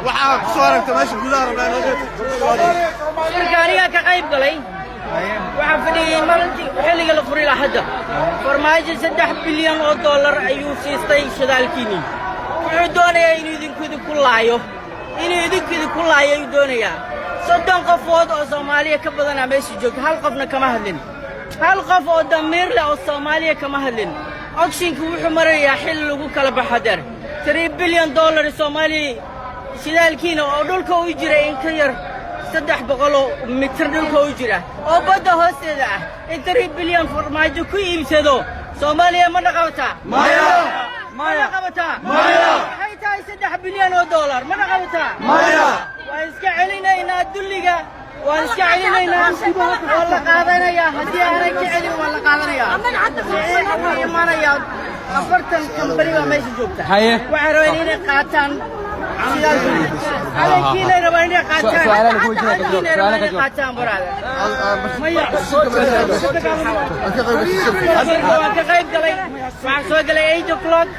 waxaa soo aragtay meesha gudaha shirkaaniga ka qayb galay waxaa fadhiyay maalintii xilliga la furay hadda farmaajo 3 bilyan oo dollar ayuu siistay shidaalkiini wuxuu doonayaa inuu idinku laayo ayuu doonayaa 30 qofood oo Soomaaliya ka badan meesha joogta hal qofna kama hadlin hal qof oo damiir leh oo Soomaaliya kama hadlin auctionku wuxuu marayaa xil lagu kala baxadar 3 bilyan dollar Soomaaliya shidaalkiina oo dhulka u jira in ka yar 300 mitir dhulka u jira oo badda hoosteeda ah in 3 bilyan farmaajo ku iibsado Soomaaliya ma dhaqawta maya qabata waxay tahay 3 bilyan oo dollar ma dhaqawta waan iska celinaynaa dulliga waan iska celinaynaa wala qaadanaya hadii aanay ka celin wala qaadanaya imanaya afartan kambari waa meesha joogta waxay rabaan inay qaataan halkiina rabaan inay qaataan waan ka qayb galay waxaan soo galay 8 o'clock